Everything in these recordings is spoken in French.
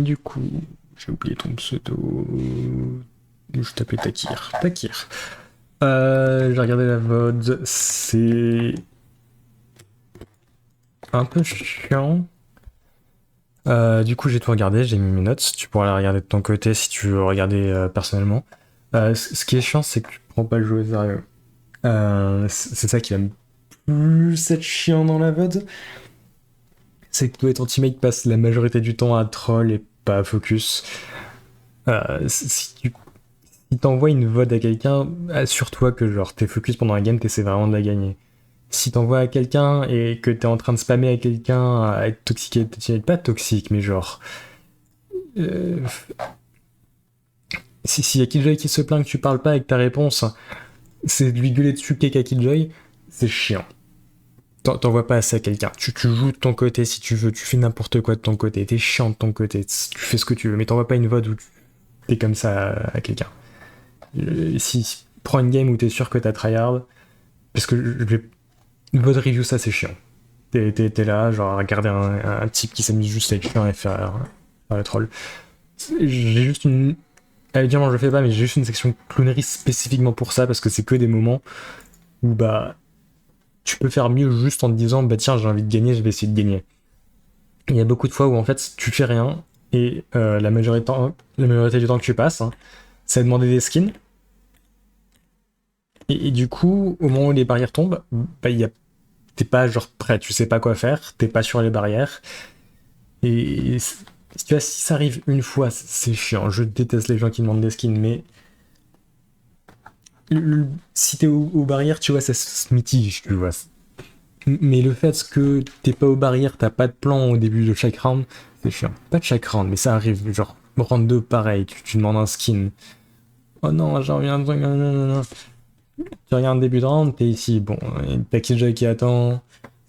Du coup, j'ai oublié ton pseudo. Je t'appelais Takir. Takir. J'ai regardé la VOD, c'est un peu chiant. Du coup, j'ai tout regardé, j'ai mis mes notes. Tu pourras la regarder de ton côté si tu veux regarder personnellement. Ce qui est chiant, c'est que tu prends pas le jeu au sérieux. C'est ça qui va me plus être chiant dans la VOD. C'est que toi et ton teammate passent la majorité du temps à troll et pas à focus. Si t'envoies une VOD à quelqu'un, assure-toi que genre t'es focus pendant la game, t'essaies vraiment de la gagner. Si t'envoies à quelqu'un et que t'es en train de spammer à quelqu'un, à être toxique, pas toxique, mais genre. Euh, S'il y a Killjoy qui se plaint que tu parles pas et que ta réponse, c'est de lui gueuler dessus à Killjoy, c'est chiant. T'envoies pas assez à quelqu'un. Tu joues de ton côté si tu veux, tu fais n'importe quoi de ton côté, t'es chiant de ton côté, tu fais ce que tu veux, mais t'envoies pas une VOD où t'es comme ça à quelqu'un. Si prends une game où t'es sûr que t'as tryhard, parce que votre review ça c'est chiant. T'es là, genre à regarder un type qui s'amuse juste à être chiant et faire le troll. J'ai juste une. Évidemment, je le fais pas, mais j'ai juste une section clownerie spécifiquement pour ça, parce que c'est que des moments où bah tu peux faire mieux juste en te disant bah tiens j'ai envie de gagner, je vais essayer de gagner. Il y a beaucoup de fois où en fait tu fais rien et la majorité du temps que tu passes, hein, c'est à demander des skins. Et du coup, au moment où les barrières tombent, bah, t'es pas genre prêt, tu sais pas quoi faire, t'es pas sur les barrières. Et tu vois, si ça arrive une fois, c'est chiant. Je déteste les gens qui demandent des skins, mais si t'es aux barrières, tu vois, ça se mitige, tu vois. Mais le fait que t'es pas aux barrières, t'as pas de plan au début de chaque round, c'est chiant. Pas de chaque round, mais ça arrive. Genre, round 2, pareil, tu demandes un skin. Oh non, j'en reviens, non, non, non, non. Tu regardes début de round, t'es ici, bon, t'as Killjoy qui attend.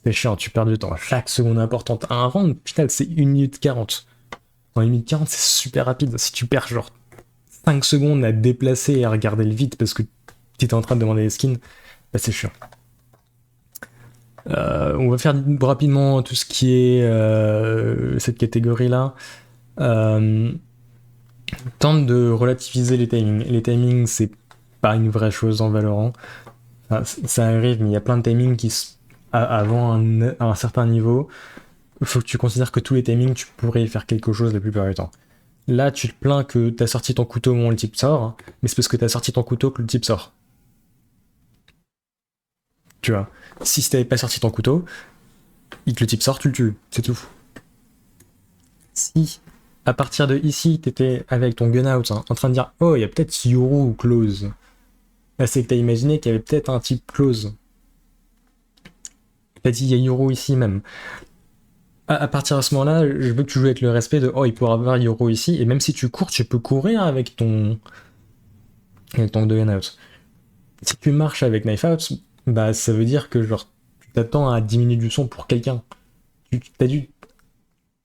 C'est chiant, tu perds du temps. Chaque seconde importante. Un round, putain, c'est 1 minute 40. En 1 minute 40, c'est super rapide. Si tu perds genre 5 secondes à te déplacer et à regarder le vide parce que t'étais en train de demander les skins, bah c'est chiant. On va faire rapidement tout ce qui est cette catégorie-là. Euh, Tente de relativiser les timings. Les timings, c'est pas une vraie chose en Valorant. Enfin, ça arrive, mais il y a plein de timings avant un certain niveau, il faut que tu considères que tous les timings, tu pourrais faire quelque chose la plupart du temps. Là, tu te plains que t'as sorti ton couteau au moment où le type sort, hein, mais c'est parce que t'as sorti ton couteau que le type sort. Tu vois. Si t'avais pas sorti ton couteau, et que le type sort, tu le tues. C'est tout. Si, à partir de ici, t'étais avec ton gun out, hein, en train de dire oh, il y a peut-être Yoru ou Close. Là, c'est que t'as imaginé qu'il y avait peut-être un type Close. T'as dit il y a Yoru ici même. À partir de ce moment-là, je veux que tu joues avec le respect de oh, il pourra avoir Yoru ici, et même si tu cours, tu peux courir avec ton gun out. Si tu marches avec Knife Out, bah ça veut dire que genre tu t'attends à diminuer du son pour quelqu'un.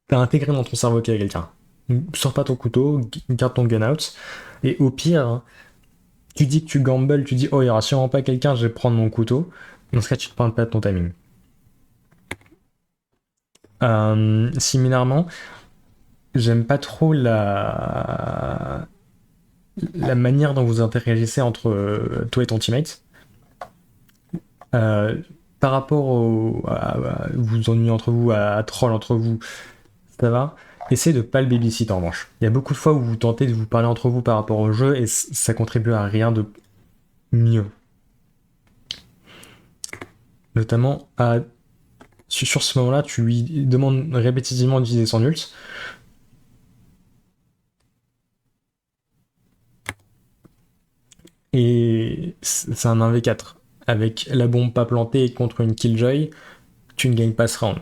T'as intégré dans ton cerveau qu'il y a quelqu'un. Sors pas ton couteau, garde ton gun out. Et au pire, hein, tu dis que tu gambles, tu dis oh il y aura sûrement pas quelqu'un, je vais prendre mon couteau. Dans ce cas, tu te prends pas de ton timing. Similairement, j'aime pas trop la manière dont vous interagissez entre toi et ton teammate. Euh, Par rapport vous ennuyez entre vous, à troll entre vous, ça va. Essayez de pas le babysit en revanche. Il y a beaucoup de fois où vous tentez de vous parler entre vous par rapport au jeu et ça contribue à rien de mieux. Notamment sur ce moment-là, tu lui demandes répétitivement d'utiliser son ult. Et c'est un 1v4. Avec la bombe pas plantée contre une killjoy, tu ne gagnes pas ce round.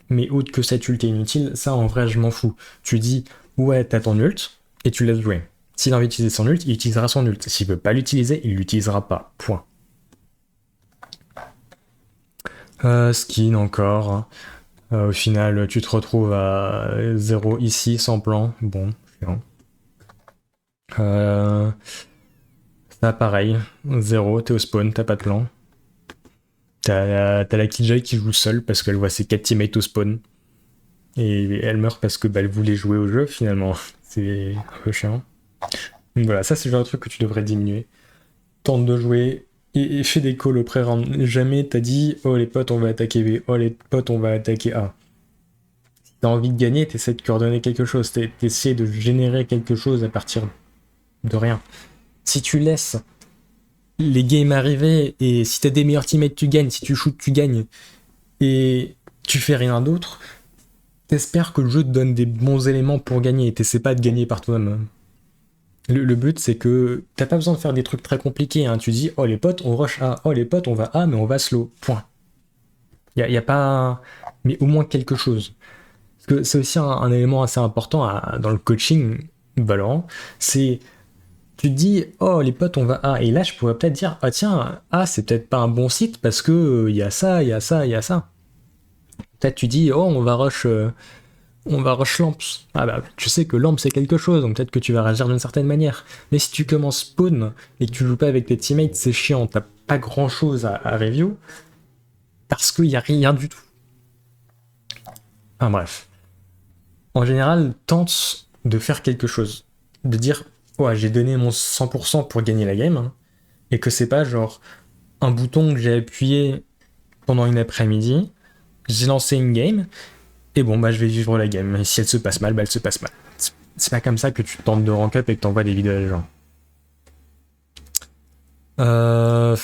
Mais autre que cette ult est inutile, ça en vrai je m'en fous. Tu dis ouais t'as ton ult et tu laisses jouer. S'il a envie d'utiliser son ult, il utilisera son ult. S'il veut pas l'utiliser, il l'utilisera pas. Point. Skin encore. Au final, tu te retrouves à 0 ici sans plan. Bon, chiant. Ça pareil, 0, t'es au spawn, t'as pas de plan. T'as la Killjoy qui joue seule parce qu'elle voit ses 4 teammates au spawn. et elle meurt parce que bah, elle voulait jouer au jeu finalement. C'est un peu chiant. Donc voilà, ça c'est le genre de truc que tu devrais diminuer. Tente de jouer et fais des calls au pré-round. Jamais t'as dit oh les potes on va attaquer B, oh les potes on va attaquer A. Si t'as envie de gagner, t'essaies de coordonner quelque chose, t'essaies de générer quelque chose à partir de rien. Si tu laisses les games arriver et si t'as des meilleurs teammates tu gagnes, si tu shootes tu gagnes et tu fais rien d'autre, t'espères que le jeu te donne des bons éléments pour gagner et t'essaies pas de gagner par toi-même. Le but c'est que t'as pas besoin de faire des trucs très compliqués, hein. Tu dis oh les potes on rush A, oh les potes on va A mais on va slow, point. Y a pas... mais au moins quelque chose. Parce que c'est aussi un élément assez important dans le coaching Valorant, c'est tu te dis oh les potes on va A et là je pourrais peut-être dire ah tiens A c'est peut-être pas un bon site parce que y a ça, y a ça, y a ça. Peut-être tu dis oh on va rush Lamps. Ah bah tu sais que Lamps c'est quelque chose donc peut-être que tu vas réagir d'une certaine manière. Mais si tu commences spawn et que tu joues pas avec tes teammates c'est chiant, t'as pas grand chose à review parce qu'il y a rien du tout. Enfin bref. En général, tente de faire quelque chose. De dire, ouais, j'ai donné mon 100% pour gagner la game, hein, et que c'est pas genre un bouton que j'ai appuyé pendant une après-midi, j'ai lancé une game, et bon, bah je vais vivre la game. Et si elle se passe mal, bah elle se passe mal. C'est pas comme ça que tu tentes de rank up et que t'envoies des vidéos à les gens. Euh...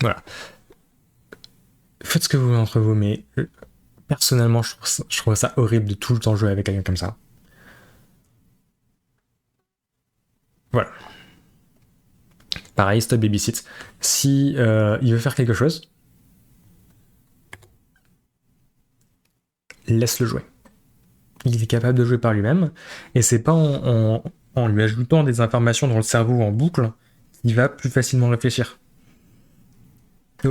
Voilà. Faites ce que vous voulez entre vous, mais personnellement, je trouve ça horrible de tout le temps jouer avec quelqu'un comme ça. Voilà. Pareil, stop babysit. Si il veut faire quelque chose, laisse-le jouer. Il est capable de jouer par lui-même, et c'est pas en lui ajoutant des informations dans le cerveau en boucle qu'il va plus facilement réfléchir.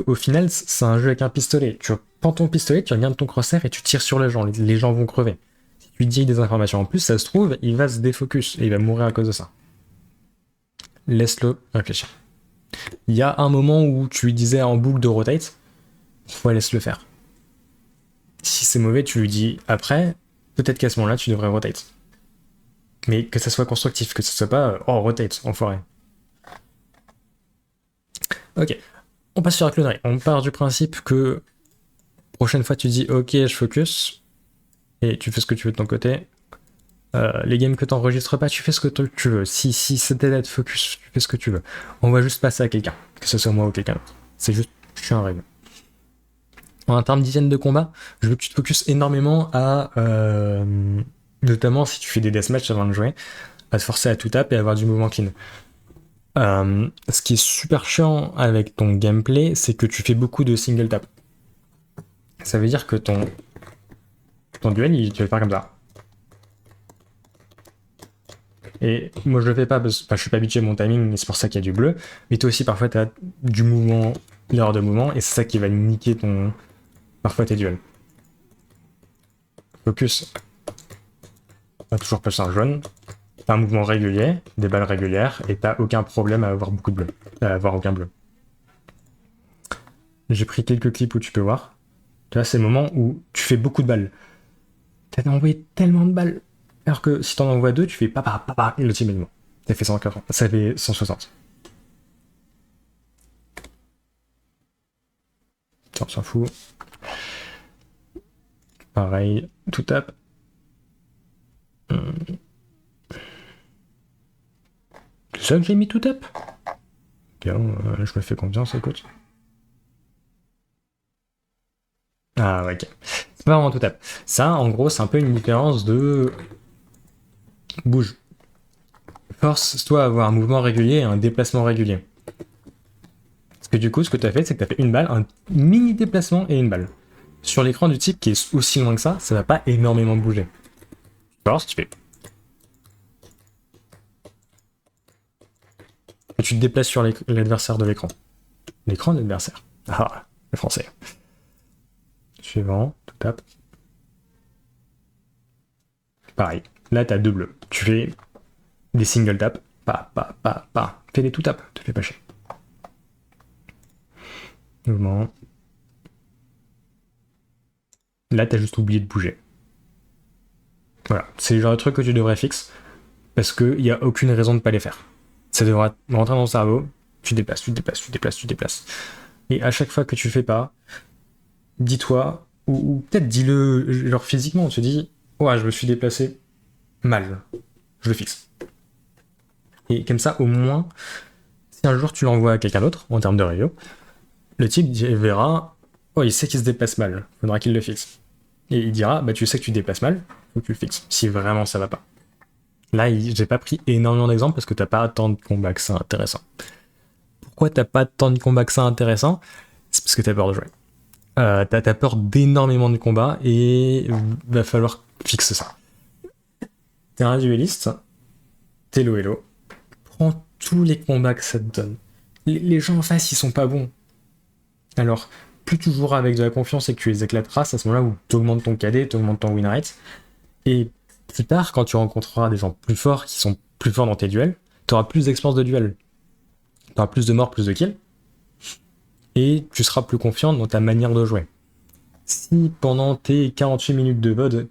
Au final, c'est un jeu avec un pistolet. Tu prends ton pistolet, tu regardes ton crosshair et tu tires sur les gens. Les gens vont crever. Si tu lui dis des informations en plus, ça se trouve, il va se défocus et il va mourir à cause de ça. Laisse-le réfléchir. Il y a un moment où tu lui disais en boucle de rotate, ouais, laisse-le faire. Si c'est mauvais, tu lui dis après, peut-être qu'à ce moment-là, tu devrais rotate. Mais que ça soit constructif, que ça soit pas oh rotate, enfoiré. Ok, on passe sur la clonerie. On part du principe que prochaine fois tu dis ok, je focus et tu fais ce que tu veux de ton côté. Les games que t'enregistres pas, tu fais ce que tu veux. Si c'était d'être focus, tu fais ce que tu veux. On va juste passer à quelqu'un, que ce soit moi ou quelqu'un d'autre. C'est juste, je suis un règle. En termes d'hygiène de combat, je veux que tu te focuses énormément à, notamment si tu fais des deathmatchs avant de jouer, à te forcer à tout tap et avoir du mouvement clean. Ce qui est super chiant avec ton gameplay, c'est que tu fais beaucoup de single tap. Ça veut dire que ton duel, tu vas le faire comme ça. Et moi je le fais pas parce que je suis pas habitué à mon timing, mais c'est pour ça qu'il y a du bleu. Mais toi aussi parfois t'as du mouvement, l'erreur de mouvement, et c'est ça qui va niquer parfois tes duels. Focus. T'as toujours plus un jaune. T'as un mouvement régulier, des balles régulières, et t'as aucun problème à avoir beaucoup de bleu. À avoir aucun bleu. J'ai pris quelques clips où tu peux voir. Tu vois, c'est le moment où tu fais beaucoup de balles. T'as envoyé tellement de balles. Alors que si t'en envoies deux, tu fais papa, et le team est mort. T'as fait 140. Ça fait 160. On s'en fout. Pareil, tout tape. C'est ça que j'ai mis tout tape. Bien, je me fais confiance, écoute. Ah, ouais, ok. C'est pas vraiment tout tape. Ça, en gros, c'est un peu une différence de bouge. Force-toi à avoir un mouvement régulier et un déplacement régulier. Parce que du coup, ce que tu as fait, c'est que tu as fait une balle, un mini déplacement et une balle. Sur l'écran du type qui est aussi loin que ça va pas énormément bouger. Force, tu fais. Et tu te déplaces sur l'adversaire de l'écran. L'écran de l'adversaire. Ah, le français. Suivant, tout tape. Pareil. Là, t'as deux bleus. Tu fais des single tap. Pas. Fais des tout tapes, te fais pas chier. Mouvement. Là, t'as juste oublié de bouger. Voilà, c'est le genre de truc que tu devrais fixer, parce qu'il n'y a aucune raison de pas les faire. Ça devrait rentrer dans ton cerveau, tu déplaces. Et à chaque fois que tu fais pas, dis-toi, ou peut-être dis-le genre physiquement, on te dit, ouais, je me suis déplacé mal, je le fixe. Et comme ça, au moins, si un jour tu l'envoies à quelqu'un d'autre, en termes de review, le type verra, oh, il sait qu'il se déplace mal, faudra qu'il le fixe. Et il dira, bah tu sais que tu te déplaces mal, faut que tu le fixes, si vraiment ça va pas. Là, j'ai pas pris énormément d'exemples parce que t'as pas tant de combats que ça intéressant. Pourquoi t'as pas tant de combats que ça intéressant? C'est parce que t'as peur de jouer. T'as peur d'énormément de combats et va falloir fixer ça. T'es un dueliste, t'es Hello, prends tous les combats que ça te donne. Les gens en face, ils sont pas bons. Alors, plus tu joueras avec de la confiance et que tu les éclateras, c'est à ce moment-là où t'augmentes ton KD, t'augmentes ton win rate. Et plus tard, quand tu rencontreras des gens plus forts qui sont plus forts dans tes duels, t'auras plus d'expérience de duel. T'auras plus de morts, plus de kills. Et tu seras plus confiant dans ta manière de jouer. Si pendant tes 48 minutes de VOD,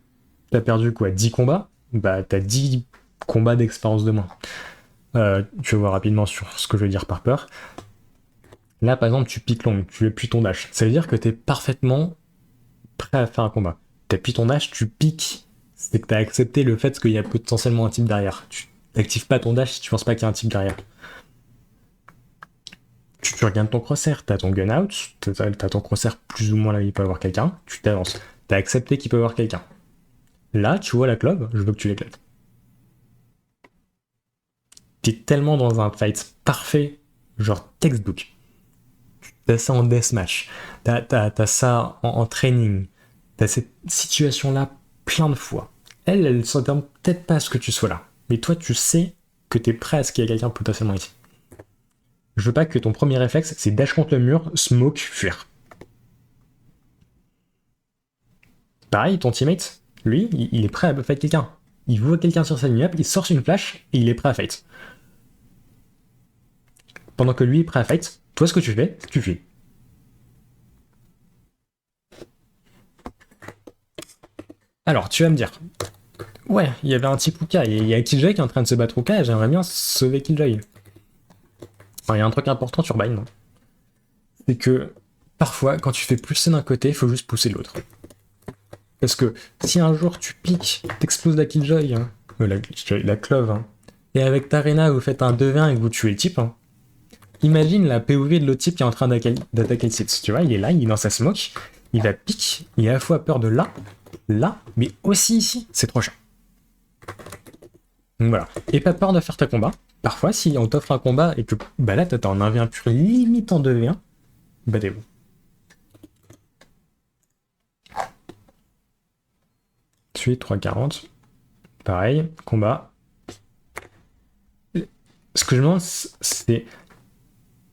t'as perdu quoi, 10 combats, bah t'as 10 combats d'expérience de moins. Tu vas voir rapidement sur ce que je veux dire par peur. Là, par exemple, tu piques long, tu appuies ton dash. Ça veut dire que t'es parfaitement prêt à faire un combat. T'appuies ton dash, tu piques. C'est que t'as accepté le fait qu'il y a potentiellement un type derrière. Tu n'actives pas ton dash si tu penses pas qu'il y a un type derrière. Tu regardes ton crosshair, t'as ton gun out, t'as ton crosshair plus ou moins là où il peut y avoir quelqu'un, tu t'avances. T'as accepté qu'il peut y avoir quelqu'un. Là, tu vois la clove, je veux que tu l'éclates. T'es tellement dans un fight parfait, genre textbook. T'as ça en deathmatch, t'as ça en training, t'as cette situation-là plein de fois. Elle s'attend peut-être pas à ce que tu sois là, mais toi, tu sais que t'es prêt à ce qu'il y ait quelqu'un potentiellement ici. Je veux pas que ton premier réflexe, c'est dash contre le mur, smoke, fuir. Pareil, ton teammate, lui, il est prêt à fight quelqu'un. Il voit quelqu'un sur sa ligne up, il sort une flash et il est prêt à fight. Pendant que lui est prêt à fight, toi ce que tu fais, tu fuis. Alors, tu vas me dire, ouais, il y avait un type Uka, il y a Killjoy qui est en train de se battre Uka et j'aimerais bien sauver Killjoy. Enfin, il y a un truc important sur Bind, c'est que parfois, quand tu fais pousser d'un côté, il faut juste pousser de l'autre. Parce que si un jour tu piques, t'exploses la Killjoy, hein, la clove, hein, et avec ta Reyna vous faites un 2v1 et que vous tuez le type, hein, imagine la POV de l'autre type qui est en train d'attaquer le site. Tu vois, il est là, il est dans sa smoke, il va pique, il a à la fois peur de là, mais aussi ici, c'est trop chiant. Donc voilà. Et pas peur de faire ta combat. Parfois, si on t'offre un combat et que bah là, t'as en 1v1 pur limite en 2v1, battez-vous. Suite 3,40. Pareil, combat. Ce que je me demande, c'est.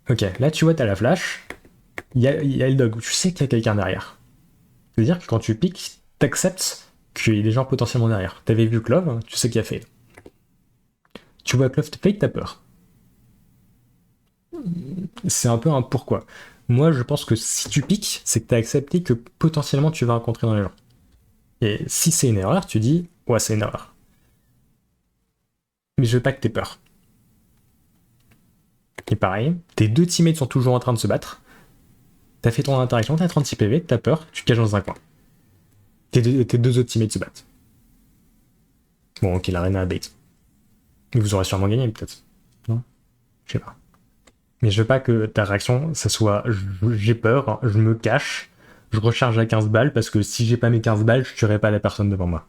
Ok, là tu vois, t'as la flash. Il y a le dog où tu sais qu'il y a quelqu'un derrière. C'est-à-dire que quand tu piques, t'acceptes qu'il y a des gens potentiellement derrière. T'avais vu Clove, tu sais qu'il y a Fade. Tu vois Clove Fade, t'as peur. C'est un peu un pourquoi. Moi, je pense que si tu piques, c'est que t'as accepté que potentiellement tu vas rencontrer dans les gens. Et si c'est une erreur, tu dis, ouais, c'est une erreur. Mais je veux pas que t'aies peur. Et pareil, tes deux teammates sont toujours en train de se battre. T'as fait ton interaction, t'as 36 PV, t'as peur, tu te caches dans un coin. Tes deux autres teammates se battent. Bon, ok, l'arena a bait. Mais vous aurez sûrement gagné, peut-être. Non? Je sais pas. Mais je veux pas que ta réaction, ça soit j'ai peur, je me cache, je recharge à 15 balles parce que si j'ai pas mes 15 balles, je tuerai pas la personne devant moi.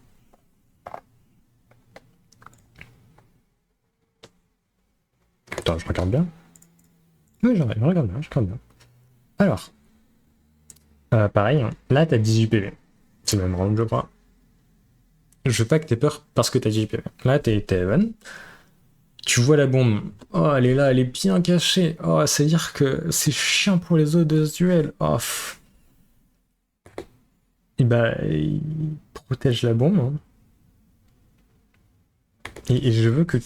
Attends, je regarde bien. Oui, je regarde bien. Alors, pareil, là t'as 18 PV. C'est le même round, je crois. Je veux pas que t'aies peur parce que t'as 18 PV. Là t'es Evan. Tu vois la bombe. Oh, elle est là, elle est bien cachée. Oh, c'est-à-dire que c'est chiant pour les autres de ce duel. Oh, et bah, il protège la bombe. Hein. Et je veux que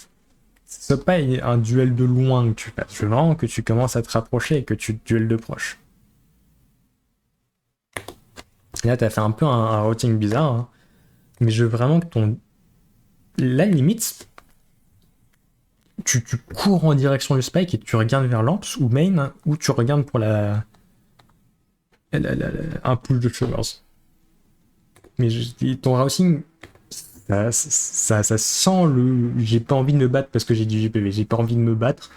ce soit pas un duel de loin que tu fasses. Je veux vraiment que tu commences à te rapprocher et que tu duels de proche. Là, t'as fait un peu un routing bizarre, hein. Mais je veux vraiment que la limite, tu cours en direction du spike et tu regardes vers Lamps ou main, ou tu regardes pour un push de Sugars. Mais ton routing, ça sent le. J'ai pas envie de me battre parce que j'ai du GPV, j'ai pas envie de me battre,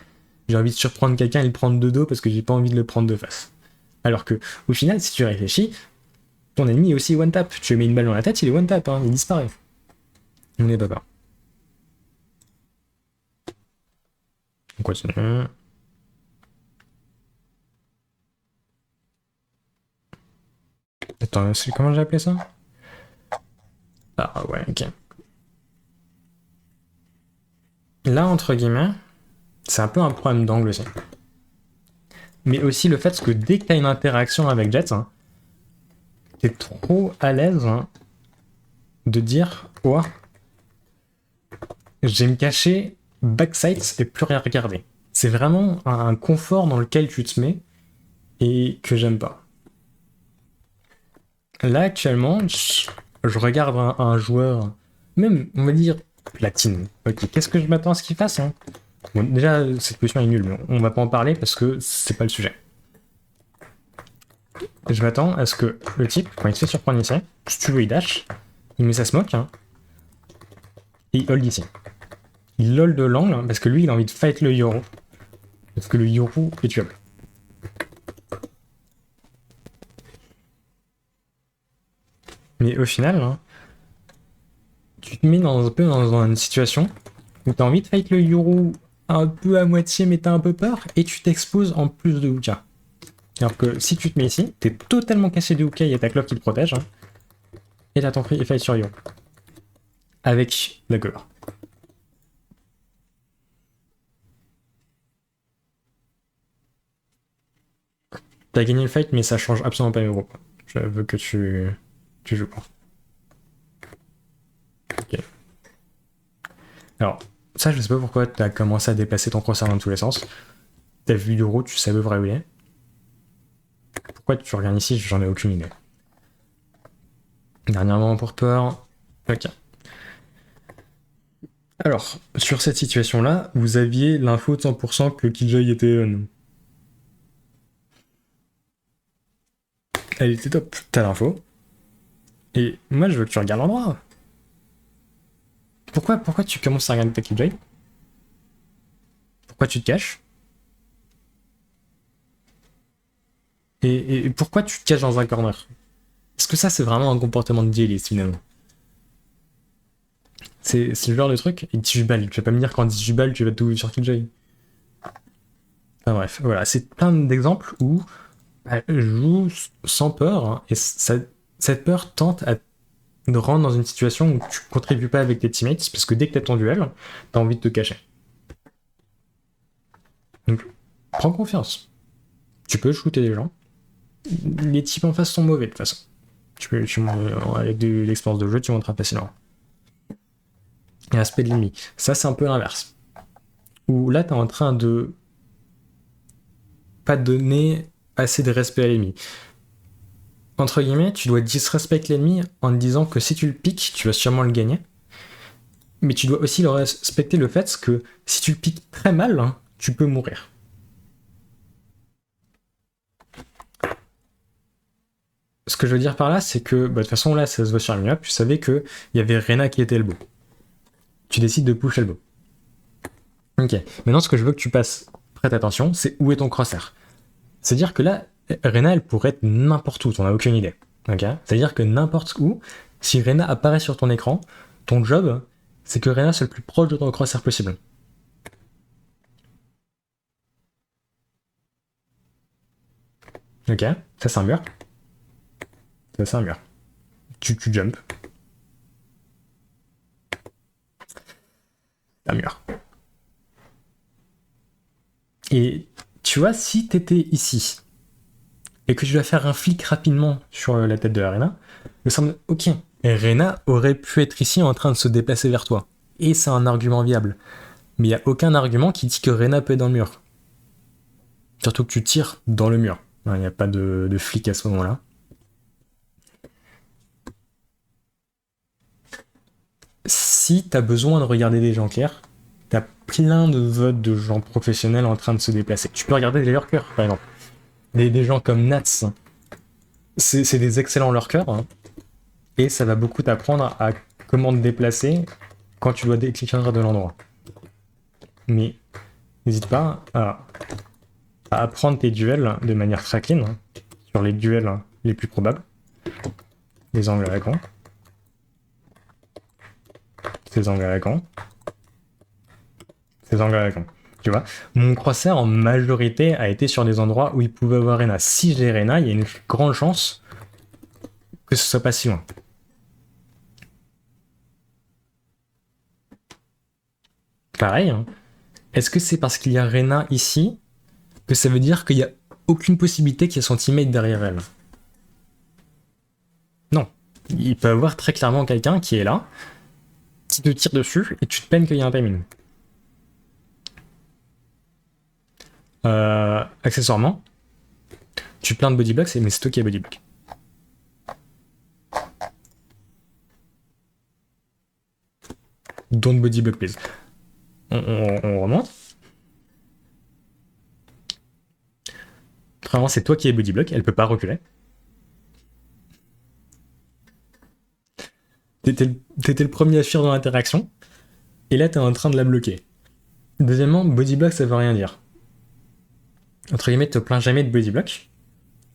j'ai envie de surprendre quelqu'un et le prendre de dos parce que j'ai pas envie de le prendre de face. Alors que, au final, si tu réfléchis, ton ennemi est aussi one tap. Tu lui mets une balle dans la tête, il est one tap, hein, il disparaît. On n'est pas peur. On continue. Attends, comment j'ai appelé ça? Ah ouais, ok. Là, entre guillemets, c'est un peu un problème d'angle aussi. Mais aussi le fait que dès que tu as une interaction avec Jett, hein, t'es trop à l'aise, hein, de dire « Oh, je vais me cacher backside et plus rien regarder ». C'est vraiment un confort dans lequel tu te mets et que j'aime pas. Là, actuellement, je regarde un joueur, même, on va dire, platine. Ok, qu'est-ce que je m'attends à ce qu'il fasse, hein? Bon, déjà, cette position est nulle, mais on va pas en parler parce que c'est pas le sujet. Je m'attends à ce que le type, quand il se fait surprendre ici, si tu veux, il dash, il met sa smoke, hein, et il hold ici. Il lol de l'angle, hein, parce que lui, il a envie de fight le Yoru. Parce que le Yoru est tuable. Mais au final, hein, tu te mets un peu dans une situation où t'as envie de fight le Yoru un peu à moitié, mais t'as un peu peur, et tu t'exposes en plus de Hookah. Alors que si tu te mets ici, t'es totalement cassé de Hookah, il y a ta cloque qui te protège, hein, et t'as ton free fight sur Yoru. Avec la cover. T'as gagné le fight, mais ça change absolument pas mes gros points. Je veux que tu joues pas. Ok. Alors, ça, je sais pas pourquoi t'as commencé à déplacer ton crosshair dans tous les sens. T'as vu Yoru, tu savais vrai où il est. Pourquoi tu regardes ici, j'en ai aucune idée. Dernièrement pour peur. Ok. Alors, sur cette situation-là, vous aviez l'info de 100% que Killjoy était on. Elle était top, t'as l'info. Et moi, je veux que tu regardes l'endroit. Pourquoi tu commences à regarder ta Killjoy? Pourquoi tu te caches? Et pourquoi tu te caches dans un corner? Est-ce que ça, c'est vraiment un comportement de dueliste, finalement? C'est le genre de truc, et 18 balles. Tu vas pas me dire qu'en 18 balles, tu vas tout sur Killjoy. Enfin bref, voilà, c'est plein d'exemples où je joue sans peur, hein, et cette peur tente à te rendre dans une situation où tu contribues pas avec tes teammates, parce que dès que t'as ton duel, t'as envie de te cacher. Donc, prends confiance. Tu peux shooter des gens. Les types en face sont mauvais de toute façon. Avec de l'expérience de jeu, tu montres facilement. Et aspect de l'ennemi. Ça, c'est un peu l'inverse. Où là, t'es en train de pas donner assez de respect à l'ennemi. Entre guillemets, tu dois disrespecter l'ennemi en te disant que si tu le piques, tu vas sûrement le gagner. Mais tu dois aussi le respecter le fait que si tu le piques très mal, hein, tu peux mourir. Ce que je veux dire par là, c'est que, de toute façon, là, ça se voit sur la map, tu savais qu'il y avait Reyna qui était elbow. Tu décides de push elbow. Ok, maintenant ce que je veux que tu passes, prête attention, c'est où est ton crosshair. C'est-à-dire que là, Reyna, elle pourrait être n'importe où, t'en as aucune idée. Ok. C'est-à-dire que n'importe où, si Reyna apparaît sur ton écran, ton job, c'est que Reyna soit le plus proche de ton crosshair possible. Ok, ça c'est un mur. Ça c'est un mur. Tu jump. Un mur. Et tu vois, si t'étais ici, et que tu dois faire un flic rapidement sur la tête de la Reyna, me semble ok. Et Reyna aurait pu être ici en train de se déplacer vers toi. Et c'est un argument viable. Mais il n'y a aucun argument qui dit que Reyna peut être dans le mur. Surtout que tu tires dans le mur. Il n'y a pas de flic à ce moment-là. Si t'as besoin de regarder des gens clairs, t'as plein de votes de gens professionnels en train de se déplacer. Tu peux regarder des lurkers, par exemple. Des gens comme Nats. C'est des excellents lurkers. Hein. Et ça va beaucoup t'apprendre à comment te déplacer quand tu dois décliner de l'endroit. Mais n'hésite pas à apprendre tes duels de manière très clean, hein, sur les duels les plus probables. Les angles à grands. Ces angles à grands. Ces angles à grands. Tu vois, mon crosshair en majorité a été sur des endroits où il pouvait avoir Reyna. Si j'ai Reyna, il y a une grande chance que ce soit pas si loin. Pareil, hein. Est-ce que c'est parce qu'il y a Reyna ici que ça veut dire qu'il n'y a aucune possibilité qu'il y ait son teammate derrière elle? Non. Il peut y avoir très clairement quelqu'un qui est là, qui te tire dessus, et tu te peines qu'il y a un timing. Accessoirement, tu plains de bodyblock, mais c'est toi qui as bodyblock. Don't bodyblock, please. On remonte. Vraiment, c'est toi qui es bodyblock, elle peut pas reculer. T'étais le premier à fuir dans l'interaction, et là t'es en train de la bloquer. Deuxièmement, bodyblock ça veut rien dire. Entre guillemets, te plains jamais de bodyblock,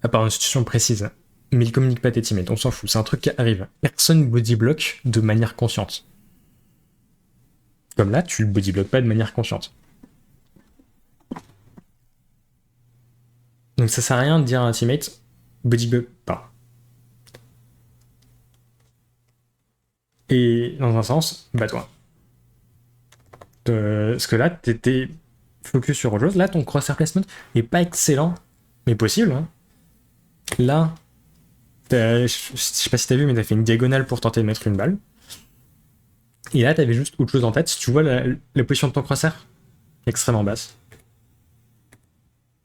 à part une situation précise. Mais il communique pas tes teammates, on s'en fout, c'est un truc qui arrive. Personne bodyblock de manière consciente. Comme là, tu le bodyblock pas de manière consciente. Donc ça sert à rien de dire à un teammate, bodyblock pas. Et dans un sens, bats-toi. Parce que là, t'étais focus sur autre chose. Là, ton crosshair placement est pas excellent, mais possible. Hein. Là, je sais pas si t'as vu, mais t'as fait une diagonale pour tenter de mettre une balle. Et là, t'avais juste autre chose en tête. Si tu vois la position de ton crosshair, extrêmement basse.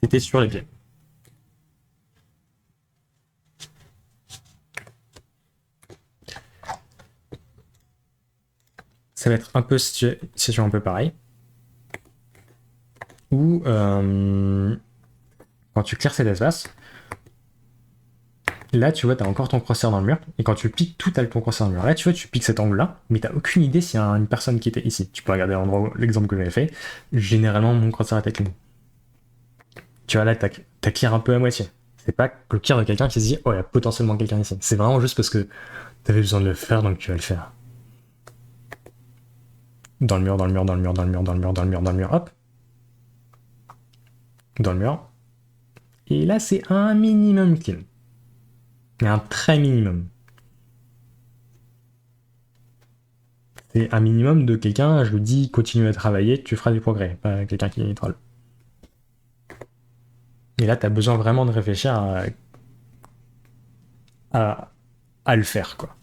T'étais sur les pieds. Ça va être un peu situation un peu pareil. Où quand tu clears cet espace, là tu vois t'as encore ton crosshair dans le mur, et quand tu piques tout t'as ton crosshair dans le mur. Là tu vois tu piques cet angle là, mais t'as aucune idée s'il y a une personne qui était ici. Tu peux regarder l'exemple que j'avais fait. Généralement mon crosshair était clean. Tu vois là t'as clear un peu à moitié. C'est pas le clear de quelqu'un qui se dit oh il y a potentiellement quelqu'un ici. C'est vraiment juste parce que t'avais besoin de le faire donc tu vas le faire. Dans le mur, dans le mur, dans le mur, dans le mur, dans le mur, dans le mur, dans le mur, hop. Dans le mur. Et là, c'est un minimum clean. Mais un très minimum. C'est un minimum de quelqu'un, je lui dis, continue à travailler, tu feras du progrès. Pas quelqu'un qui troll. Et là, t'as besoin vraiment de réfléchir à le faire, quoi.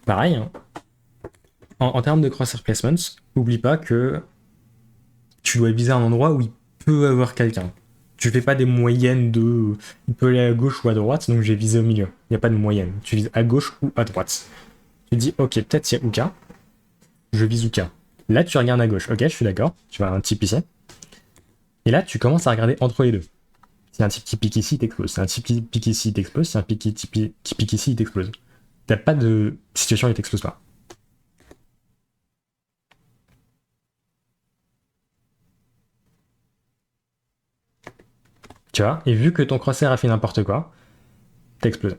Pareil, hein. En termes de crosshair placements, oublie pas que tu dois viser un endroit où il peut avoir quelqu'un. Tu fais pas des moyennes de il peut aller à gauche ou à droite, donc j'ai visé au milieu. Il n'y a pas de moyenne. Tu vises à gauche ou à droite. Tu dis ok, peut-être il y a Uka. Je vise Uka. Là tu regardes à gauche. Ok, je suis d'accord. Tu vois un type ici. Et là tu commences à regarder entre les deux. Si un type qui pique ici, il t'explose. Si un type qui pique ici, il t'explose. Si un type qui pique ici, il t'explose. T'as pas de situation où il t'explose pas. Tu vois, et vu que ton crosshair a fait n'importe quoi, t'as explosé.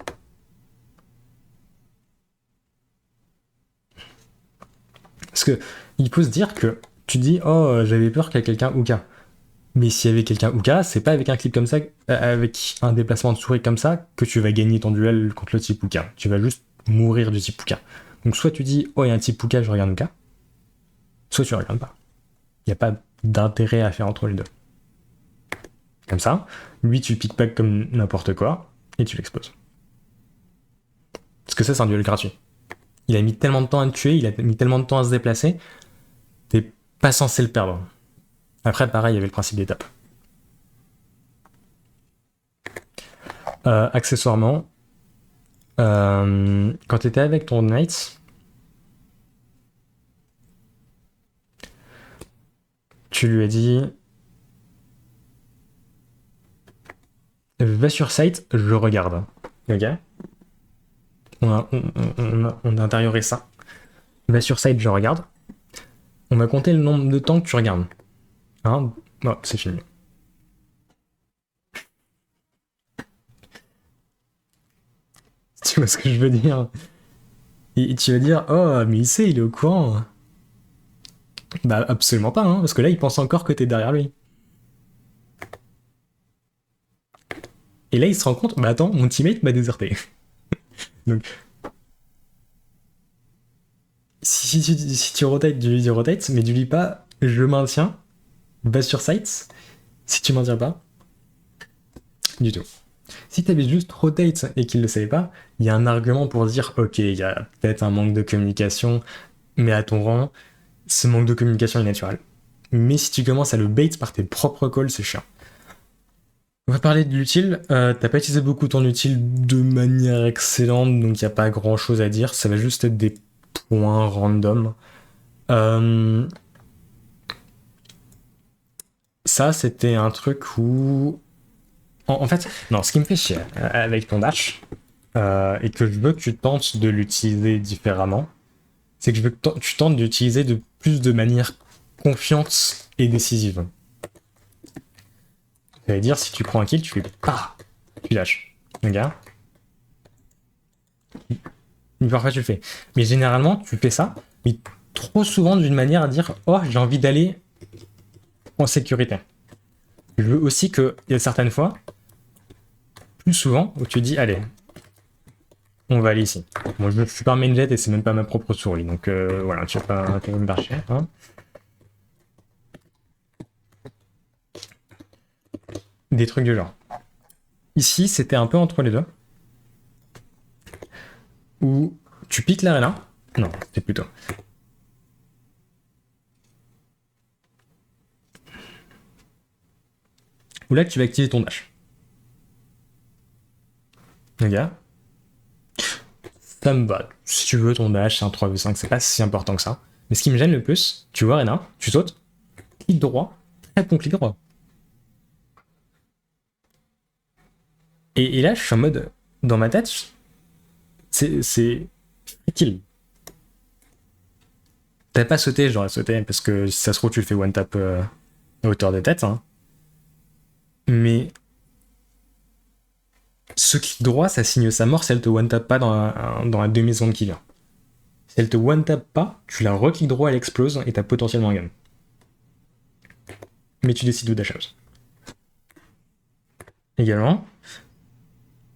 Parce que il faut se dire que tu dis oh j'avais peur qu'il y ait quelqu'un Uka. Mais s'il y avait quelqu'un Uka, c'est pas avec un clip comme ça, avec un déplacement de souris comme ça, que tu vas gagner ton duel contre le type Uka. Tu vas juste mourir du type Uka. Donc soit tu dis oh il y a un type Uka, je regarde Uka, soit tu regardes pas. Il n'y a pas d'intérêt à faire entre les deux. Comme ça, lui tu le piques pas comme n'importe quoi, et tu l'exploses. Parce que ça c'est un duel gratuit. Il a mis tellement de temps à te tuer, il a mis tellement de temps à se déplacer, t'es pas censé le perdre. Après, pareil, il y avait le principe d'étape. Accessoirement, quand t'étais avec ton knight, tu lui as dit va sur site, je regarde. Ok. On a intérieurisé ça. Va sur site, je regarde. On va compter le nombre de temps que tu regardes. Hein? Non, c'est fini. Tu vois ce que je veux dire? Et tu vas dire, oh, mais il sait, il est au courant. Bah, absolument pas, hein, parce que là, il pense encore que t'es derrière lui. Et là, il se rend compte, bah attends, mon teammate m'a déserté. Donc, si tu rotates, tu lui dis rotate, mais tu lui dis pas, je maintiens, va sur site, si tu maintiens pas, du tout. Si t'avais juste rotate et qu'il le savait pas, il y a un argument pour dire, ok, il y a peut-être un manque de communication, mais à ton rang, ce manque de communication est naturel. Mais si tu commences à le bait par tes propres calls, c'est chiant. On va parler de l'utile. T'as pas utilisé beaucoup ton utile de manière excellente, donc il n'y a pas grand chose à dire. Ça va juste être des points random. Ça, c'était un truc où. En fait, non, ce qui me fait chier avec ton dash, et que je veux que tu tentes de l'utiliser différemment, c'est que je veux que tu tentes d'utiliser de plus de manière confiante et décisive. Ça veut dire, si tu prends un kill, tu fais pas, tu lâches. Regarde. Parfois tu le fais. Mais généralement, tu fais ça, mais trop souvent d'une manière à dire, oh, j'ai envie d'aller en sécurité. Je veux aussi qu'il y a certaines fois, plus souvent, où tu dis, allez, on va aller ici. Moi, je suis pas un main jet et c'est même pas ma propre souris, donc voilà, tu vas pas me barcher. Hein. Des trucs du genre. Ici, c'était un peu entre les deux. Où tu piques l'arena. Non, c'est plutôt. Où là, tu vas activer ton dash. Regarde. Ça me va. Si tu veux, ton dash, c'est un 3v5, c'est pas si important que ça. Mais ce qui me gêne le plus, tu vois, Rena, tu sautes, clic droit, très bon clic droit. Et là, je suis en mode, dans ma tête, c'est kill. T'as pas sauté, j'aurais sauté, parce que si ça se trouve, tu le fais one tap à hauteur de tête. Hein. Mais ce clic droit, ça signe sa mort si elle te one tap pas dans la demi-seconde qui vient. Si elle te one tap pas, tu la re-clic droit, elle explose et t'as potentiellement un gun. Mais tu décides de dash out. Également,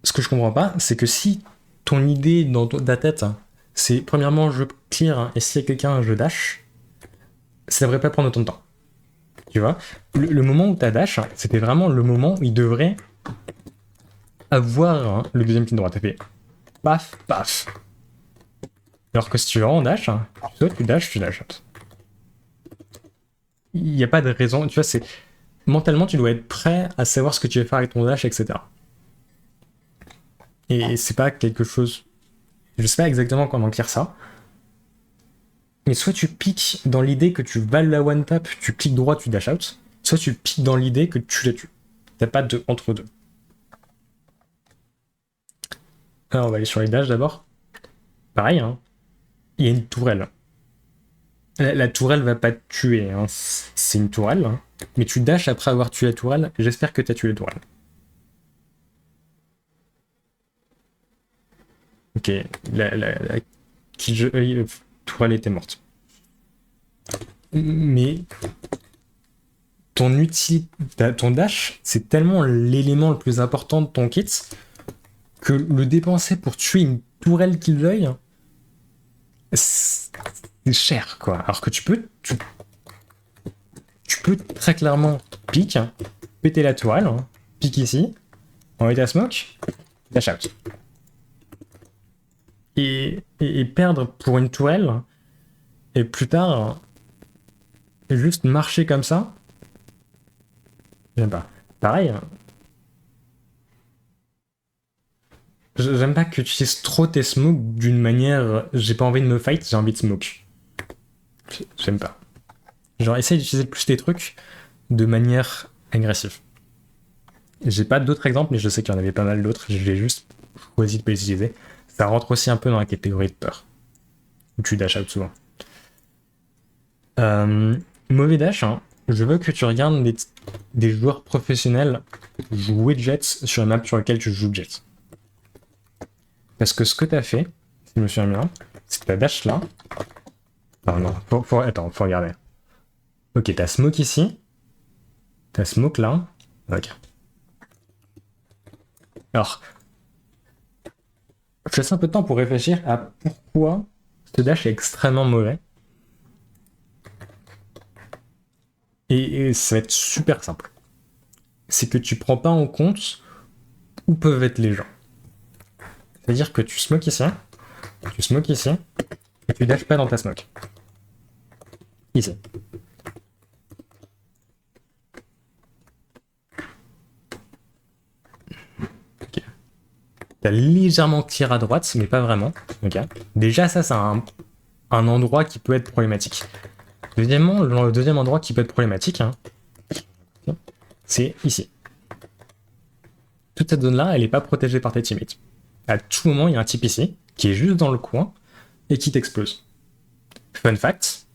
ce que je comprends pas, c'est que si ton idée dans ta tête, c'est premièrement je clear et s'il y a quelqu'un, je dash, ça devrait pas prendre autant de temps. Tu vois, le moment où t'as dash, c'était vraiment le moment où il devrait avoir le deuxième clic droit. T'as fait paf, paf. Alors que si tu vas en dash, tu sautes, tu dash out. Il n'y a pas de raison, tu vois, c'est. Mentalement, tu dois être prêt à savoir ce que tu vas faire avec ton dash, etc. Et c'est pas quelque chose. Je sais pas exactement comment dire ça. Mais soit tu piques dans l'idée que tu vas la one tap, tu cliques droit, tu dash out. Soit tu piques dans l'idée que tu la tues. T'as pas de entre deux. Alors on va aller sur les dashs d'abord. Pareil, hein. Il y a une tourelle. La tourelle va pas te tuer, hein. C'est une tourelle. Hein. Mais tu dashes après avoir tué la tourelle. J'espère que t'as tué la tourelle. Ok, la tourelle était morte. Mais ton dash, c'est tellement l'élément le plus important de ton kit que le dépenser pour tuer une tourelle Killjoy, c'est cher, quoi. Alors que tu peux très clairement pique, péter la tourelle, pique ici, envoyer ta smoke, dash out. et perdre pour une tourelle, et plus tard, juste marcher comme ça, j'aime pas. Pareil, j'aime pas que tu utilises trop tes smokes d'une manière, j'ai pas envie de me fight, j'ai envie de smoke. J'aime pas. Genre, essaye d'utiliser plus tes trucs de manière agressive. J'ai pas d'autres exemples, mais je sais qu'il y en avait pas mal d'autres, j'ai juste choisi de pas les utiliser. Ça rentre aussi un peu dans la catégorie de peur, où tu dash out souvent. Mauvais dash, hein. Je veux que tu regardes des joueurs professionnels jouer Jets sur une map sur laquelle tu joues Jets. Parce que ce que t'as fait, si je me souviens bien, c'est que t'as dash là. Non, attends, faut regarder. Ok, t'as smoke ici. T'as smoke là. Ok. Alors, je laisse un peu de temps pour réfléchir à pourquoi ce dash est extrêmement mauvais. Et ça va être super simple. C'est que tu prends pas en compte où peuvent être les gens. C'est-à-dire que tu smokes ici, et tu dashes pas dans ta smoke. Ici. Ok. T'as légèrement tir à droite, mais pas vraiment. Ok. Déjà, ça, c'est un endroit qui peut être problématique. Deuxièmement, le deuxième endroit qui peut être problématique, hein, c'est ici. Toute cette zone-là, elle n'est pas protégée par tes teammates. À tout moment, il y a un type ici, qui est juste dans le coin, et qui t'explose. Fun fact,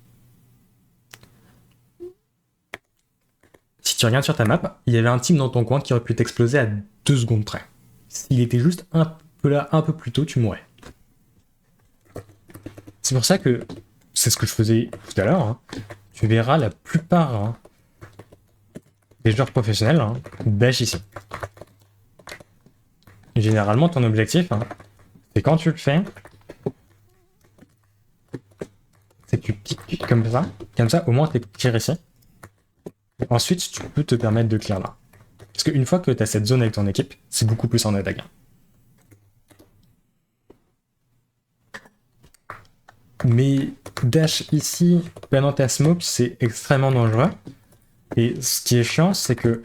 si tu regardes sur ta map, il y avait un type dans ton coin qui aurait pu t'exploser à 2 secondes près. S'il était juste un peu là, un peu plus tôt, tu mourrais. C'est pour ça que, c'est ce que je faisais tout à l'heure, hein, tu verras la plupart hein, des joueurs professionnels hein, dash ici. Et généralement, ton objectif, hein, c'est quand tu le fais, c'est que tu piques comme ça, au moins tu tires ici. Et ensuite, tu peux te permettre de clear là. Parce qu'une fois que tu as cette zone avec ton équipe, c'est beaucoup plus en attaque. Mais dash ici, pendant ta smoke, c'est extrêmement dangereux. Et ce qui est chiant, c'est que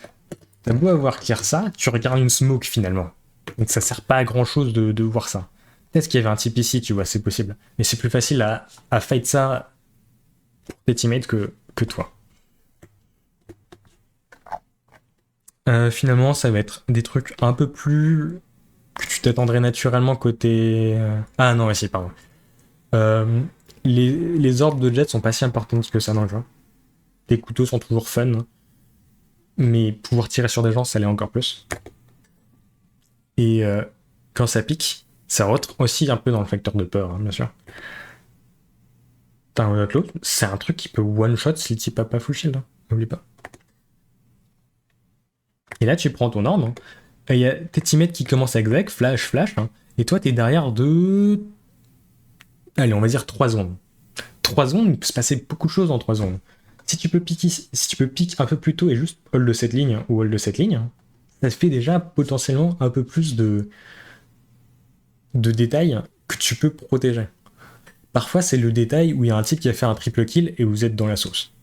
t'as beau avoir clear ça, tu regardes une smoke finalement. Donc ça sert pas à grand chose de voir ça. Peut-être qu'il y avait un type ici, tu vois, c'est possible. Mais c'est plus facile à fight ça pour tes teammates que toi. Finalement, ça va être des trucs un peu plus que tu t'attendrais naturellement côté. Ah non, ici, pardon. Les orbes de jet sont pas si importantes que ça dans le jeu. Les couteaux sont toujours fun, hein. Mais pouvoir tirer sur des gens, ça l'est encore plus. Et quand ça pique, ça rentre aussi un peu dans le facteur de peur, hein, bien sûr. T'as un l'autre, c'est un truc qui peut one-shot si le type a pas full shield, hein. N'oublie pas. Et là, tu prends ton orbe, hein. Il y a tes teammates qui commencent à exec, flash, hein, et toi, t'es derrière de. Allez, on va dire 3 secondes. 3 secondes, il peut se passer beaucoup de choses en 3 secondes. Si tu peux piquer un peu plus tôt et juste hold de cette ligne ou hold de cette ligne, ça fait déjà potentiellement un peu plus de détails que tu peux protéger. Parfois, c'est le détail où il y a un type qui a fait un triple kill et vous êtes dans la sauce.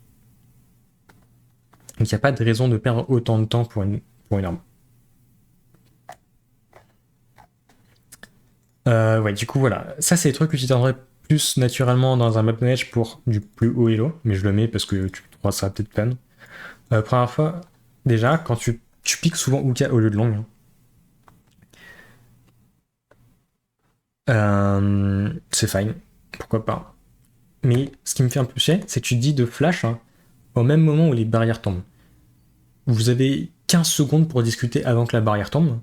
Donc, il n'y a pas de raison de perdre autant de temps pour une arme. Ouais, du coup, voilà. Ça, c'est des trucs que tu t'attendrais plus naturellement dans un map manage pour du plus haut elo, mais je le mets parce que tu crois que ça sera peut-être fun. Première fois, déjà, quand tu piques souvent Uka au lieu de long, c'est fine, pourquoi pas. Mais ce qui me fait un peu chier, c'est que tu dis de flash hein, au même moment où les barrières tombent. Vous avez 15 secondes pour discuter avant que la barrière tombe.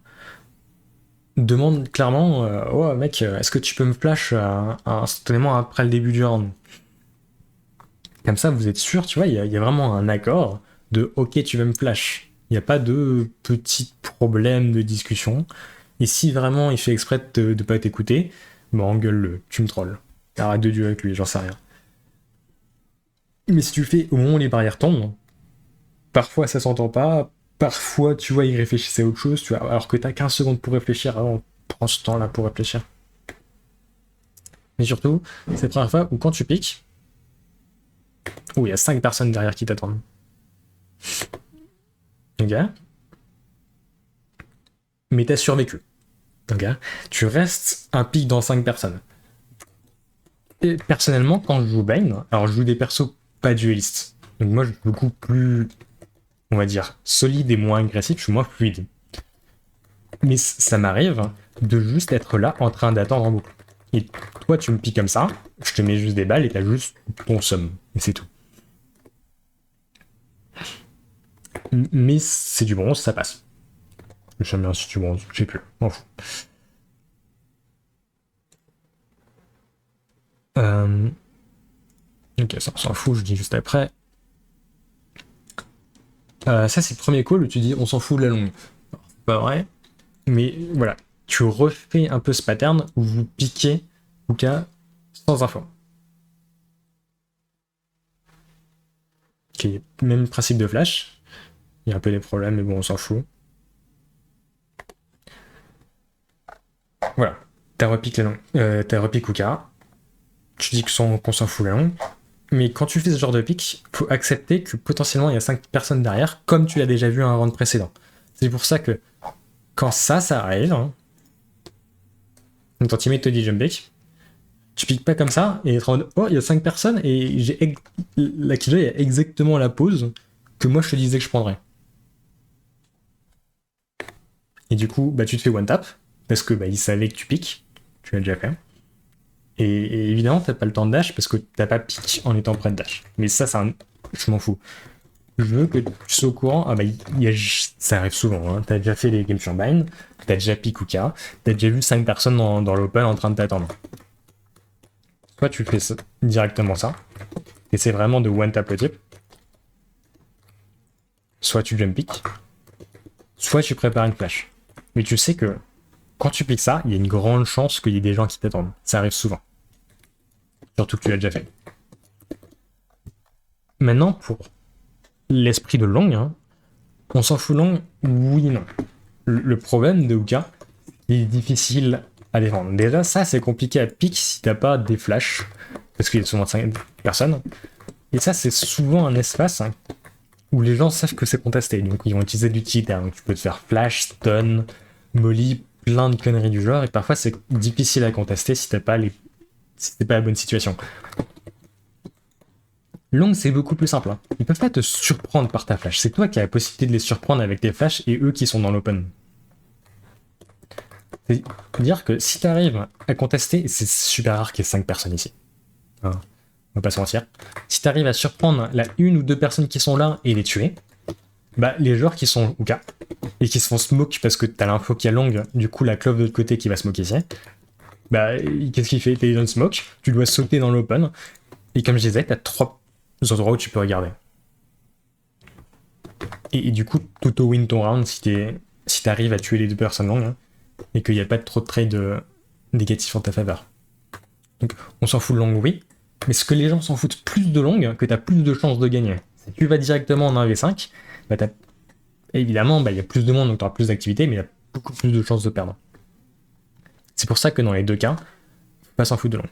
Demande clairement oh mec, est-ce que tu peux me flash instantanément après le début du round. Comme ça, vous êtes sûr, tu vois, il y a vraiment un accord de ok, tu veux me flash. Il n'y a pas de petits problèmes de discussion. Et si vraiment il fait exprès de pas t'écouter, bah engueule-le, tu me trolles. Arrête de durer avec lui, j'en sais rien. Mais si tu le fais au moment où les barrières tombent, parfois ça s'entend pas, parfois tu vois il réfléchissait à autre chose, tu vois, alors que t'as 15 secondes pour réfléchir, alors prends ce temps là pour réfléchir. Mais surtout, c'est la première fois où quand tu piques, il y a 5 personnes derrière qui t'attendent. Ok. Mais t'as survécu. Ok. Tu restes un pic dans 5 personnes. Et personnellement, quand je joue Bane, alors je joue des persos pas duelistes. Donc moi, je suis beaucoup plus, on va dire, solide et moins agressif, je suis moins fluide. Mais ça m'arrive de juste être là en train d'attendre en boucle. Et toi, tu me piques comme ça, je te mets juste des balles et t'as juste ton somme. Et c'est tout. Mais c'est du bronze, ça passe. J'aime bien si du bronze, j'ai plus, m'en fous. Euh... Ok, ça on s'en fout, je dis juste après. Ça c'est le premier call où tu dis on s'en fout de la longue. C'est pas vrai, mais voilà. Tu refais un peu ce pattern où vous piquez Uka sans info. Qui est le même principe de flash. Il y a un peu des problèmes, mais bon, on s'en fout. Voilà. T'as repiqué la longue. T'as repiqué Uka. Tu dis qu'on s'en fout la longue. Mais quand tu fais ce genre de pick, faut accepter que potentiellement il y a 5 personnes derrière, comme tu l'as déjà vu un round précédent. C'est pour ça que quand ça arrive, hein, ton teammate te dit jump pick, tu piques pas comme ça et être en mode oh il y a 5 personnes et la killjoy a exactement la pose que moi je te disais que je prendrais. Et du coup bah tu te fais one tap parce que bah il savait que tu piques, tu l'as déjà fait. Et évidemment t'as pas le temps de dash parce que t'as pas pique en étant près de dash. Mais ça je m'en fous. Je veux que tu sois au courant. Ah bah, ça arrive souvent. Hein. T'as déjà fait les games sur Bind, t'as déjà Pikuka, t'as déjà vu 5 personnes dans l'open en train de t'attendre. Soit tu fais directement ça, et c'est vraiment de one tap le type. Soit tu jump pick, soit tu prépares une flash. Mais tu sais que quand tu piques ça, il y a une grande chance qu'il y ait des gens qui t'attendent. Ça arrive souvent. Surtout que tu l'as déjà fait. Maintenant, pour l'esprit de long, hein, on s'en fout long, oui, non. Le problème de Uka, il est difficile à défendre. Déjà, ça, c'est compliqué à pique si t'as pas des flashs, parce qu'il y a souvent 5 personnes. Et ça, c'est souvent un espace hein, où les gens savent que c'est contesté. Donc, ils vont utiliser l'utilitaire. Donc, tu peux te faire flash, stun, molly, plein de conneries du genre. Et parfois, c'est difficile à contester si t'as pas si t'es pas la bonne situation. Long, c'est beaucoup plus simple. Hein. Ils peuvent pas te surprendre par ta flash. C'est toi qui as la possibilité de les surprendre avec tes flashs et eux qui sont dans l'open. C'est-à-dire que si tu arrives à contester, c'est super rare qu'il y ait 5 personnes ici. Hein, on va pas se mentir. Si tu arrives à surprendre la 1 ou 2 personnes qui sont là et les tuer, bah les joueurs qui sont Uka et qui se font smoke parce que t'as l'info qui est longue, du coup la clove de l'autre côté qui va smoke ici, bah qu'est-ce qu'il fait? T'es dans le smoke, tu dois sauter dans l'open, et comme je disais, t'as 3 endroits où tu peux regarder. Et du coup, t'auto-win ton round si t'arrives à tuer les 2 personnes longues. Hein, et qu'il n'y a pas trop de trade négatifs en ta faveur. Donc on s'en fout de long, oui, mais ce que les gens s'en foutent plus de long, que tu as plus de chances de gagner. Si tu vas directement en 1v5, bah évidemment, il y a plus de monde, donc tu auras plus d'activité, mais il y a beaucoup plus de chances de perdre. C'est pour ça que dans les deux cas, faut pas s'en foutre de long.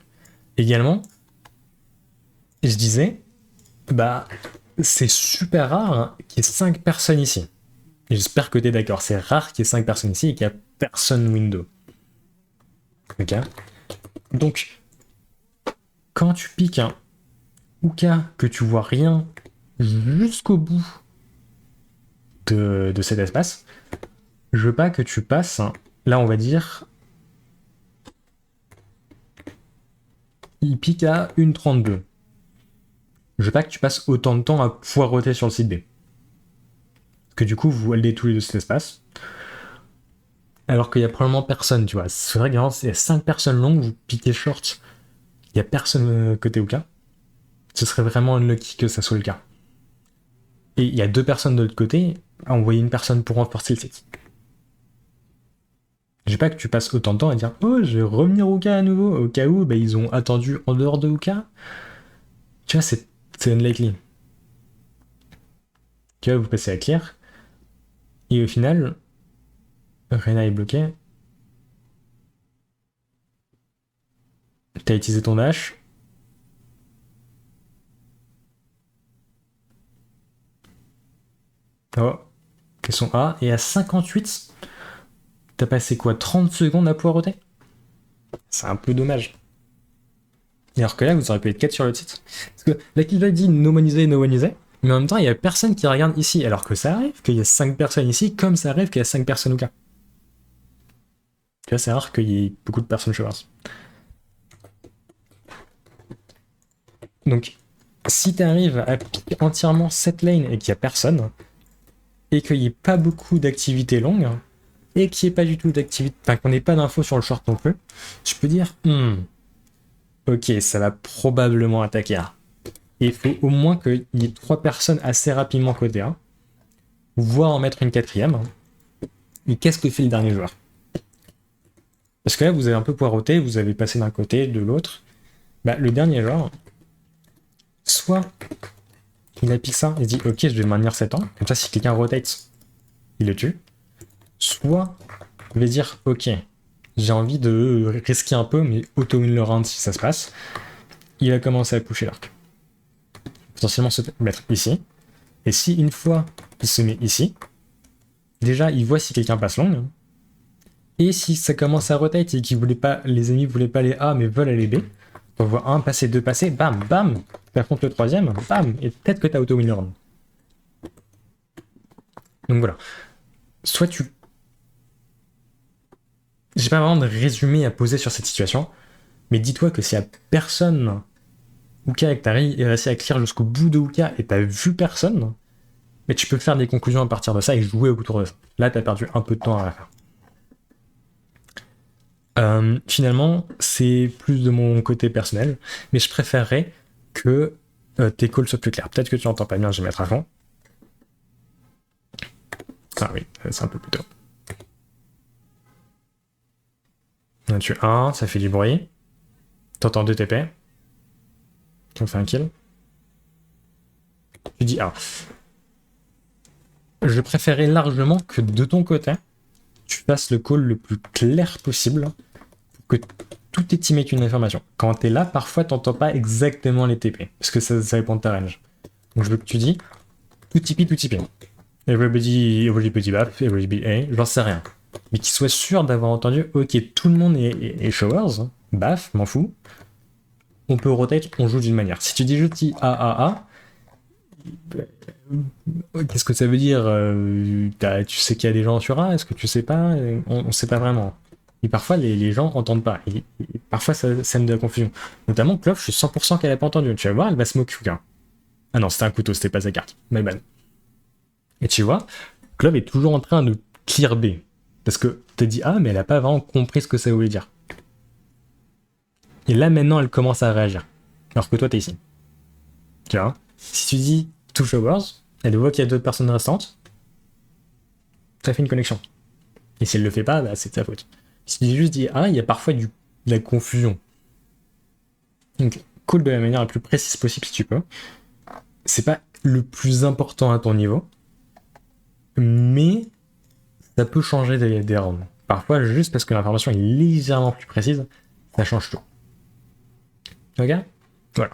Également, je disais, bah c'est super rare qu'il y ait 5 personnes ici. Et j'espère que tu es d'accord, c'est rare qu'il y ait 5 personnes ici et qu'il n'y a personne window. Ok. Donc, quand tu piques un Uka que tu vois rien jusqu'au bout de cet espace, je veux pas que tu passes, là on va dire, il pique à 1,32. Je veux pas que tu passes autant de temps à poireauter sur le site B. Parce que du coup, vous allez tous les deux cet espace. Alors qu'il y a probablement personne, tu vois. C'est vrai qu'il y a 5 personnes longues, vous piquez short, il y a personne côté Uka. Ce serait vraiment unlucky que ça soit le cas. Et il y a 2 personnes de l'autre côté, à envoyer une personne pour renforcer le site. Je veux pas que tu passes autant de temps à dire oh je vais revenir Uka à nouveau au cas où ils ont attendu en dehors de Uka. Tu vois c'est unlikely. Tu vois vous passez à clear et au final Reyna est bloqué. T'as utilisé ton dash. Oh, question A. Et à 58, t'as passé quoi, 30 secondes à pouvoir roter? C'est un peu dommage. Et alors que là, vous aurez pu être 4 sur le titre. Parce que la Killjoy dit no one is, no one is. Mais en même temps, il y a personne qui regarde ici. Alors que ça arrive qu'il y a 5 personnes ici, comme ça arrive qu'il y a 5 personnes au cas. Tu vois, c'est rare qu'il y ait beaucoup de personnes chez Wars. Donc, si tu arrives à piquer entièrement cette lane et qu'il n'y a personne, et qu'il n'y ait pas beaucoup d'activités longues, et qu'il n'y ait pas du tout d'activité, enfin qu'on n'ait pas d'infos sur le short non plus, je peux dire, ok, ça va probablement attaquer A. Et il faut au moins qu'il y ait 3 personnes assez rapidement côté A, voire en mettre une 4ème. Et qu'est-ce que fait le dernier joueur? Parce que là, vous avez un peu poireauté, vous avez passé d'un côté, de l'autre. Bah, le dernier joueur, soit il applique ça, il se dit ok, je vais maintenir 7 ans, comme ça, si quelqu'un rotate, il le tue. Soit il va dire ok, j'ai envie de risquer un peu, mais auto-win le round si ça se passe. Il va commencer à pusher l'arc. Potentiellement se mettre ici. Et si une fois il se met ici, déjà il voit si quelqu'un passe long. Et si ça commence à rotate et les ennemis voulaient pas aller A mais veulent aller B, on voit un passer, deux passer, bam, bam, tu affrontes le troisième, bam, et peut-être que t'as auto-win le round. Donc voilà. Soit tu... J'ai pas vraiment de résumé à poser sur cette situation, mais dis-toi que s'il y a personne Uka avec ta est réussi à clear jusqu'au bout de Uka et t'as vu personne, mais tu peux faire des conclusions à partir de ça et jouer autour de ça. Là, t'as perdu un peu de temps à la faire. Finalement, c'est plus de mon côté personnel, mais je préférerais que tes calls soient plus clairs. Peut-être que tu n'entends pas bien, je vais mettre à fond. Ah oui, c'est un peu plus tôt. On a tué 1, ça fait du bruit. T'entends 2 TP. On fait un kill. Tu dis A. Je préférais largement que de ton côté, tu fasses le call le plus clair possible pour que tous tes teammates aient une information. Quand t'es là, parfois t'entends pas exactement les TP, parce que ça dépend de ta range. Donc je veux que tu dis tout TP, tout TP. Everybody buff, everybody A, j'en sais rien. Mais qu'il soit sûr d'avoir entendu, ok, tout le monde est showers, baf, m'en fous. On peut rotate, on joue d'une manière. Si tu dis juste A, qu'est-ce que ça veut dire? Tu sais qu'il y a des gens sur A, est-ce que tu sais pas? On sait pas vraiment. Et parfois, les gens entendent pas. Et parfois, ça sème de la confusion. Notamment, Clove, je suis 100% qu'elle a pas entendu. Tu vas voir, elle va smoke quelqu'un. Ah non, c'était un couteau, c'était pas sa carte. My bad. Et tu vois, Clove est toujours en train de clear B. Parce que t'as dit A, mais elle a pas vraiment compris ce que ça voulait dire. Et là, maintenant, elle commence à réagir. Alors que toi, t'es ici. Tu vois? Si tu dis two showers, elle voit qu'il y a d'autres personnes restantes, ça fait une connexion. Et si elle le fait pas, bah, c'est de sa faute. Si tu juste dis il y a parfois de la confusion. Donc, call de la manière la plus précise possible si tu peux. C'est pas le plus important à ton niveau, mais ça peut changer des rounds. Parfois, juste parce que l'information est légèrement plus précise, ça change tout. Ok? Voilà.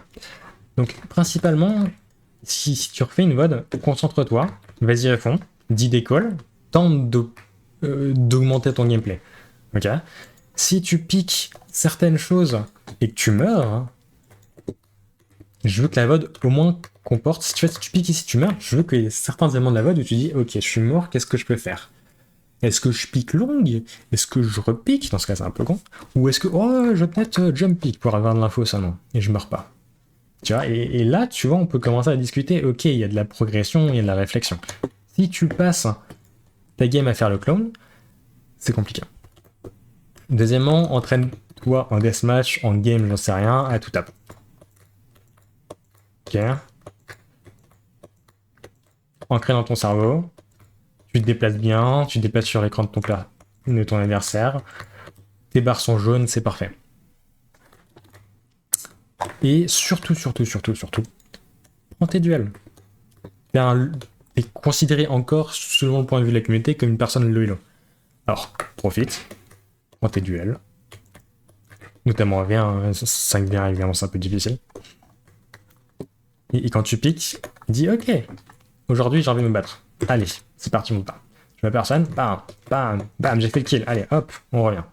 Donc, principalement, si tu refais une VOD, concentre-toi, vas-y à fond, dis des calls, tente d'augmenter ton gameplay. Ok? Si tu piques certaines choses et que tu meurs, je veux que la VOD au moins comporte. Si tu piques ici, tu meurs, je veux qu'il y ait certains éléments de la VOD où tu dis ok, je suis mort, qu'est-ce que je peux faire? Est-ce que je pique longue? Est-ce que je repique? Dans ce cas, c'est un peu con. Ou est-ce que je vais peut-être jump pick pour avoir de l'info seulement et je meurs pas? Tu vois, et là, tu vois, on peut commencer à discuter. Ok, il y a de la progression, il y a de la réflexion. Si tu passes ta game à faire le clone, c'est compliqué. Deuxièmement, entraîne-toi en deathmatch, en game, j'en sais rien, à tout tape. Ok. Ancré dans ton cerveau. Tu te déplaces bien, tu te déplaces sur l'écran de ton adversaire. Tes barres sont jaunes, c'est parfait. Et surtout, prends tes duels. T'es considéré encore, selon le point de vue de la communauté, comme une personne low-elo. Alors, profite, prends tes duels. Notamment V1, 5v1 évidemment c'est un peu difficile. Et quand tu piques, il dit ok, aujourd'hui j'ai envie de me battre. Allez, c'est parti mon pas. Je vois personne, bam, bam, bam, j'ai fait le kill. Allez, hop, on revient.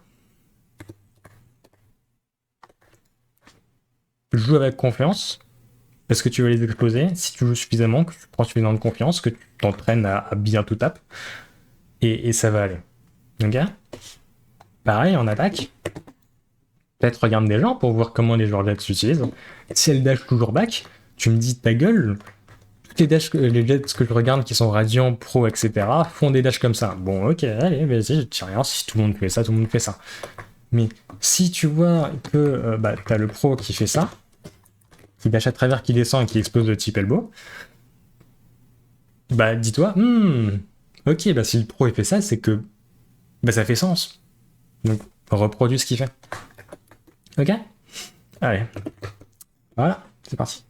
Joue avec confiance, parce que tu veux les exploser. Si tu joues suffisamment, que tu prends suffisamment de confiance, que tu t'entraînes à bien tout tape, et ça va aller. Ok. Pareil, en attaque. Peut-être regarde des gens pour voir comment les joueurs jets s'utilisent. Si elle dash toujours back, tu me dis ta gueule, toutes les jets que je regarde qui sont radiants, pro, etc., font des dashs comme ça. Bon, ok, allez, vas-y, je dis rien, si tout le monde fait ça, tout le monde fait ça. Mais si tu vois que t'as le pro qui fait ça, qui dash à travers, qui descend et qui explose le type elbow, bah dis-toi, ok, bah si le pro il fait ça, c'est que bah ça fait sens. Donc reproduis ce qu'il fait. Ok. Allez. Voilà, c'est parti.